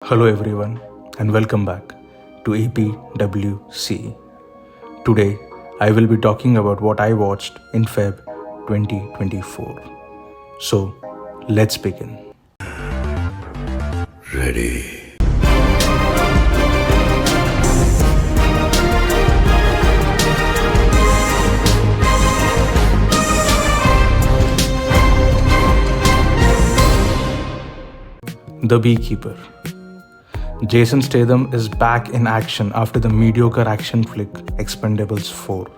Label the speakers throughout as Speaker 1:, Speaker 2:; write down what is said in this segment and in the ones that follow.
Speaker 1: Hello everyone and welcome back to APWC. Today I will be talking about what I watched in Feb 2024. So let's begin.
Speaker 2: Ready.
Speaker 1: The Beekeeper. Jason Statham is back in action after the mediocre action flick Expendables 4.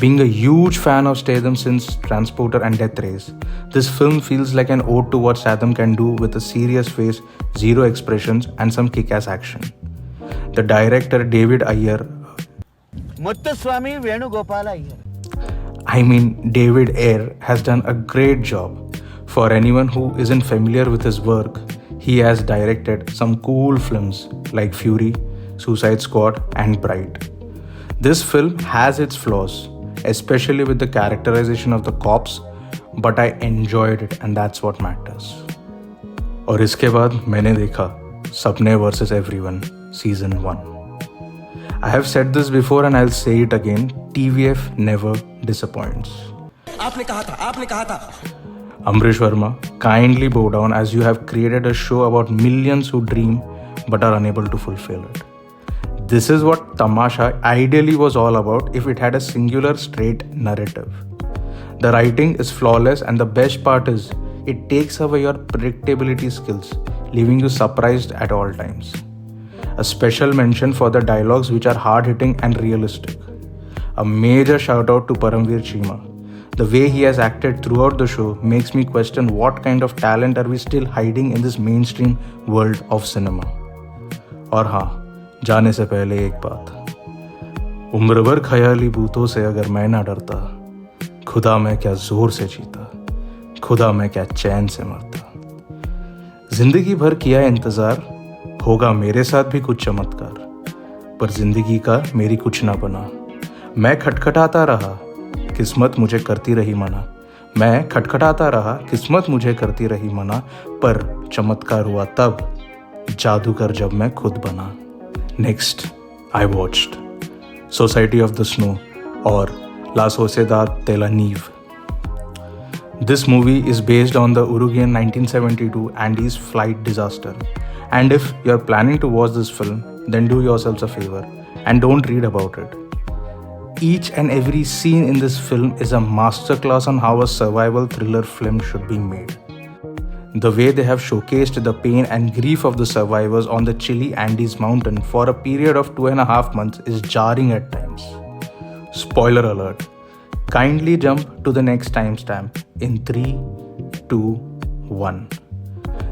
Speaker 1: Being a huge fan of Statham since Transporter and Death Race, this film feels like an ode to what Statham can do with a serious face, zero expressions, and some kick-ass action. The director David Ayer David Ayer has done a great job. For anyone who isn't familiar with his work, he has directed some cool films like Fury, Suicide Squad, and Bright. This film has its flaws, especially with the characterization of the cops, but I enjoyed it and that's what matters. और इसके बाद मैंने देखा Sapne Vs Everyone Season 1. I have said this before and I'll say it again, TVF never disappoints.
Speaker 2: आपने कहा था.
Speaker 1: Amrish Verma, kindly bow down as you have created a show about millions who dream but are unable to fulfill it. This is what Tamasha ideally was all about if it had a singular straight narrative. The writing is flawless and the best part is it takes away your predictability skills, leaving you surprised at all times. A special mention for the dialogues which are hard-hitting and realistic. A major shout out to Paramveer Chima. The way he has acted throughout the show makes me question what kind of talent are we still hiding in this mainstream world of cinema. और हाँ, जाने से पहले एक बात, उम्र भर ख्याली भूतों से अगर मैं ना डरता, खुदा मैं क्या जोर से जीता, खुदा मैं क्या चैन से मरता. जिंदगी भर किया इंतजार, होगा मेरे साथ भी कुछ चमत्कार, पर जिंदगी का मेरी कुछ ना बना. मैं खटखटाता रहा, किस्मत मुझे करती रही मना. मैं खटखटाता रहा, किस्मत मुझे करती रही मना, पर चमत्कार हुआ तब, जादूगर जब मैं खुद बना. Next I watched society of the snow और La Sociedad de la Nieve. This movie is based on the Uruguayan 1972 Andes flight disaster. And if you're planning to watch this film, then do yourselves a favor and don't read about it. Each and every scene in this film is a masterclass on how a survival thriller film should be made. The way they have showcased the pain and grief of the survivors on the chilly Andes mountain for a period of 2.5 months is jarring at times. Spoiler alert. Kindly jump to the next timestamp in 3, 2, 1.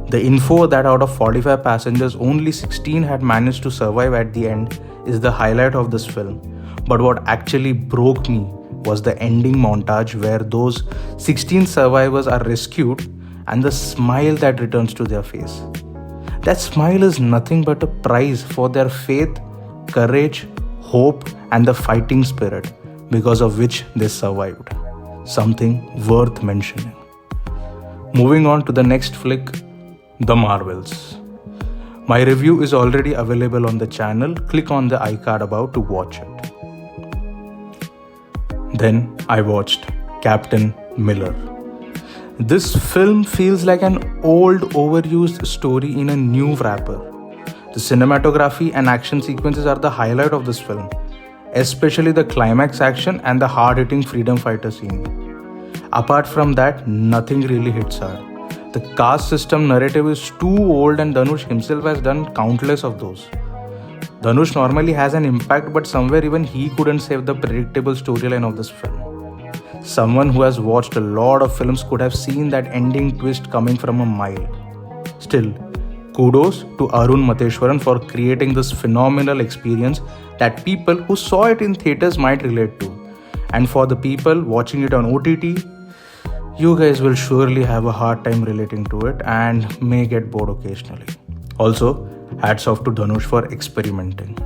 Speaker 1: The info that out of 45 passengers, only 16 had managed to survive at the end is the highlight of this film. But what actually broke me was the ending montage where those 16 survivors are rescued and the smile that returns to their face. That smile is nothing but a prize for their faith, courage, hope, and the fighting spirit because of which they survived. Something worth mentioning. Moving on to the next flick, The Marvels. My review is already available on the channel. Click on the iCard above to watch it. Then I watched Captain Miller. This film feels like an old overused story in a new wrapper. The cinematography and action sequences are the highlight of this film, especially the climax action and the hard-hitting freedom fighter scene. Apart from that, nothing really hits hard. The caste system narrative is too old and Dhanush himself has done countless of those. Dhanush normally has an impact, but somewhere even he couldn't save the predictable storyline of this film. Someone who has watched a lot of films could have seen that ending twist coming from a mile. Still, kudos to Arun Mateshwaran for creating this phenomenal experience that people who saw it in theaters might relate to. And for the people watching it on OTT, you guys will surely have a hard time relating to it and may get bored occasionally. Also, hats off to Dhanush for experimenting.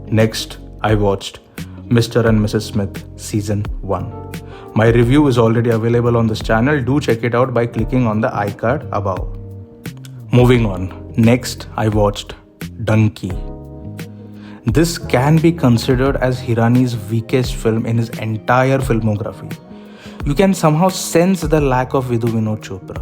Speaker 1: Next, I watched Mr. and Mrs. Smith Season 1. My review is already available on this channel. Do check it out by clicking on the iCard above. Moving on, Next, I watched Dunki. This can be considered as Hirani's weakest film in his entire filmography. You can somehow sense the lack of Vidhu Vinod Chopra.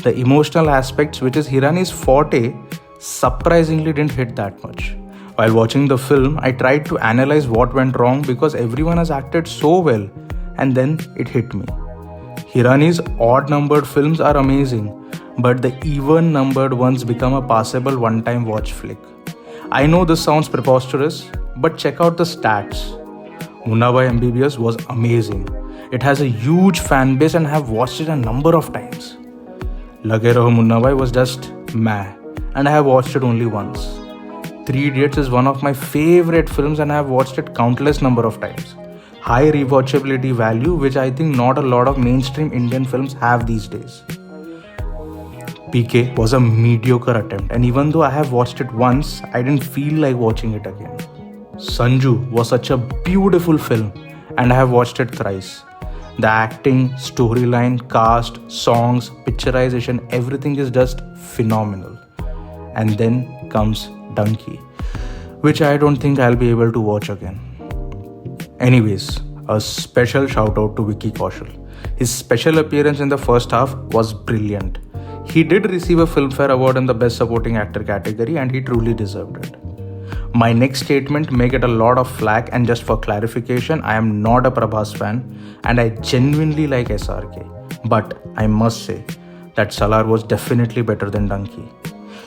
Speaker 1: The emotional aspects, which is Hirani's forte, surprisingly didn't hit that much. While watching the film, I tried to analyze what went wrong because everyone has acted so well, and then it hit me. Hirani's odd-numbered films are amazing, but the even-numbered ones become a passable one-time watch flick. I know this sounds preposterous, but check out the stats. Munna Bhai MBBS was amazing. It has a huge fan base and I have watched it a number of times. Lage Raho Munna Bhai was just meh, and I have watched it only once. Three Idiots is one of my favorite films and I have watched it countless number of times. High rewatchability value, which I think not a lot of mainstream Indian films have these days. PK was a mediocre attempt, and even though I have watched it once, I didn't feel like watching it again. Sanju was such a beautiful film and I have watched it thrice. The acting, storyline, cast, songs, picturization, everything is just phenomenal. And then comes Dunki, which I don't think I'll be able to watch again. Anyways, a special shout out to Vicky Kaushal. His special appearance in the first half was brilliant. He did receive a Filmfare Award in the Best Supporting Actor category and he truly deserved it. My next statement may get a lot of flack, and just for clarification, I am not a Prabhas fan and I genuinely like SRK. But I must say that Salaar was definitely better than Dunki.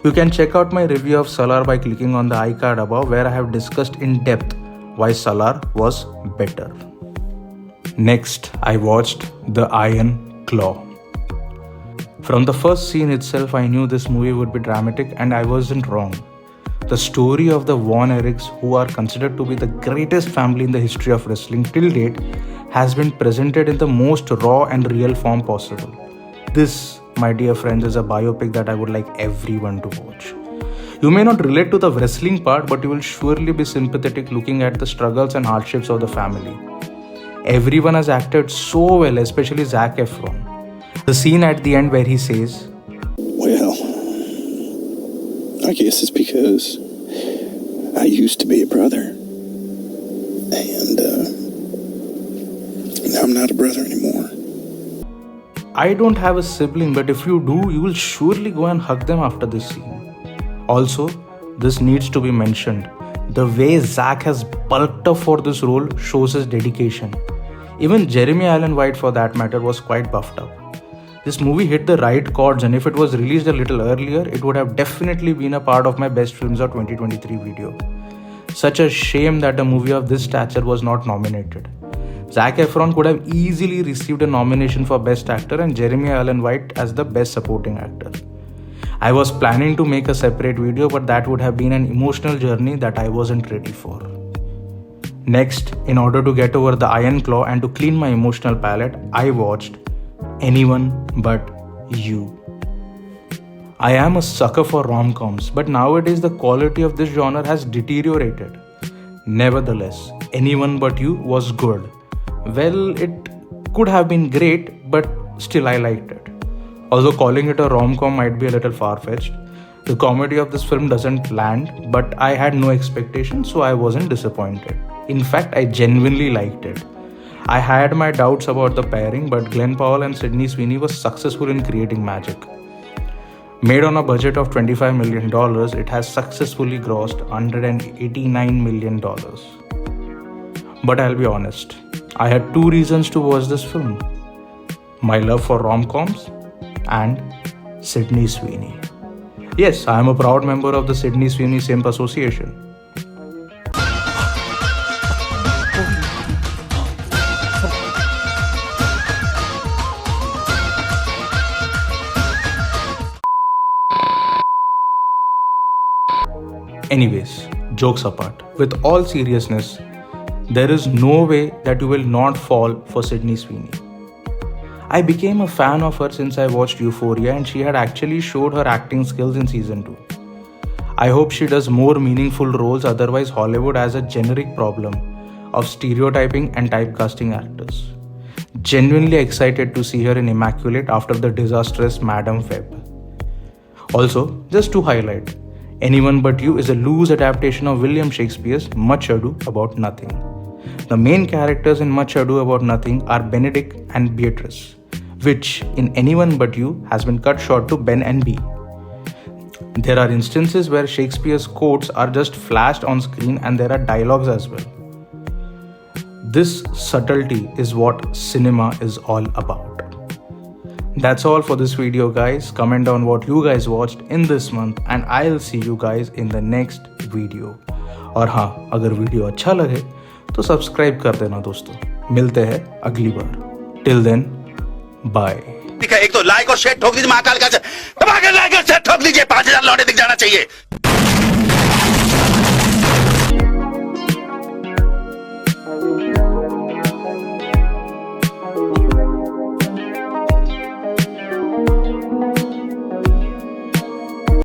Speaker 1: You can check out my review of Salaar by clicking on the iCard above, where I have discussed in depth why Salaar was better. Next, I watched The Iron Claw. From the first scene itself, I knew this movie would be dramatic, and I wasn't wrong. The story of the Von Erichs, who are considered to be the greatest family in the history of wrestling till date, has been presented in the most raw and real form possible. This, my dear friends, is a biopic that I would like everyone to watch. You may not relate to the wrestling part, but you will surely be sympathetic looking at the struggles and hardships of the family. Everyone has acted so well, especially Zac Efron. The scene at the end where he says,
Speaker 3: "Well, I guess it's because I used to be a brother, and now I'm not a brother anymore."
Speaker 1: I don't have a sibling, but if you do, you will surely go and hug them after this scene. Also, this needs to be mentioned. The way Zac has bulked up for this role shows his dedication. Even Jeremy Allen White, for that matter, was quite buffed up. This movie hit the right chords, and if it was released a little earlier, it would have definitely been a part of my Best Films of 2023 video. Such a shame that a movie of this stature was not nominated. Zac Efron could have easily received a nomination for Best Actor and Jeremy Allen White as the Best Supporting Actor. I was planning to make a separate video, but that would have been an emotional journey that I wasn't ready for. Next, in order to get over the Iron Claw and to clean my emotional palate, I watched Anyone But You. I am a sucker for rom-coms, but nowadays the quality of this genre has deteriorated. Nevertheless, Anyone But You was good. Well, it could have been great, but still I liked it. Although calling it a rom-com might be a little far-fetched, the comedy of this film doesn't land, but I had no expectations, so I wasn't disappointed. In fact, I genuinely liked it. I had my doubts about the pairing, but Glenn Powell and Sydney Sweeney were successful in creating magic. Made on a budget of $25 million, it has successfully grossed $189 million. But I'll be honest, I had two reasons to watch this film: my love for rom-coms and Sydney Sweeney. Yes, I am a proud member of the Sydney Sweeney Simp Association. Anyways, jokes apart, with all seriousness, there is no way that you will not fall for Sydney Sweeney. I became a fan of her since I watched Euphoria, and she had actually showed her acting skills in season 2. I hope she does more meaningful roles, otherwise Hollywood has a generic problem of stereotyping and typecasting actors. Genuinely excited to see her in Immaculate after the disastrous Madam Web. Also, just to highlight, Anyone But You is a loose adaptation of William Shakespeare's Much Ado About Nothing. The main characters in Much Ado About Nothing are Benedict and Beatrice, which in Anyone But You has been cut short to Ben and Bee. There are instances where Shakespeare's quotes are just flashed on screen and there are dialogues as well. This subtlety is what cinema is all about. That's all for this video, guys. Comment down what you guys watched in this month and I'll see you guys in the next video. और हाँ, अगर video अच्छा लगे तो subscribe कर देना दोस्तों. मिलते हैं अगली बार. Till then, bye.
Speaker 4: एक तो लाइक और शेयर ठोक दीजिए महाकाल का, लाइक और शेयर ठोक दीजिए, 5000 लौटे दिख जाना चाहिए.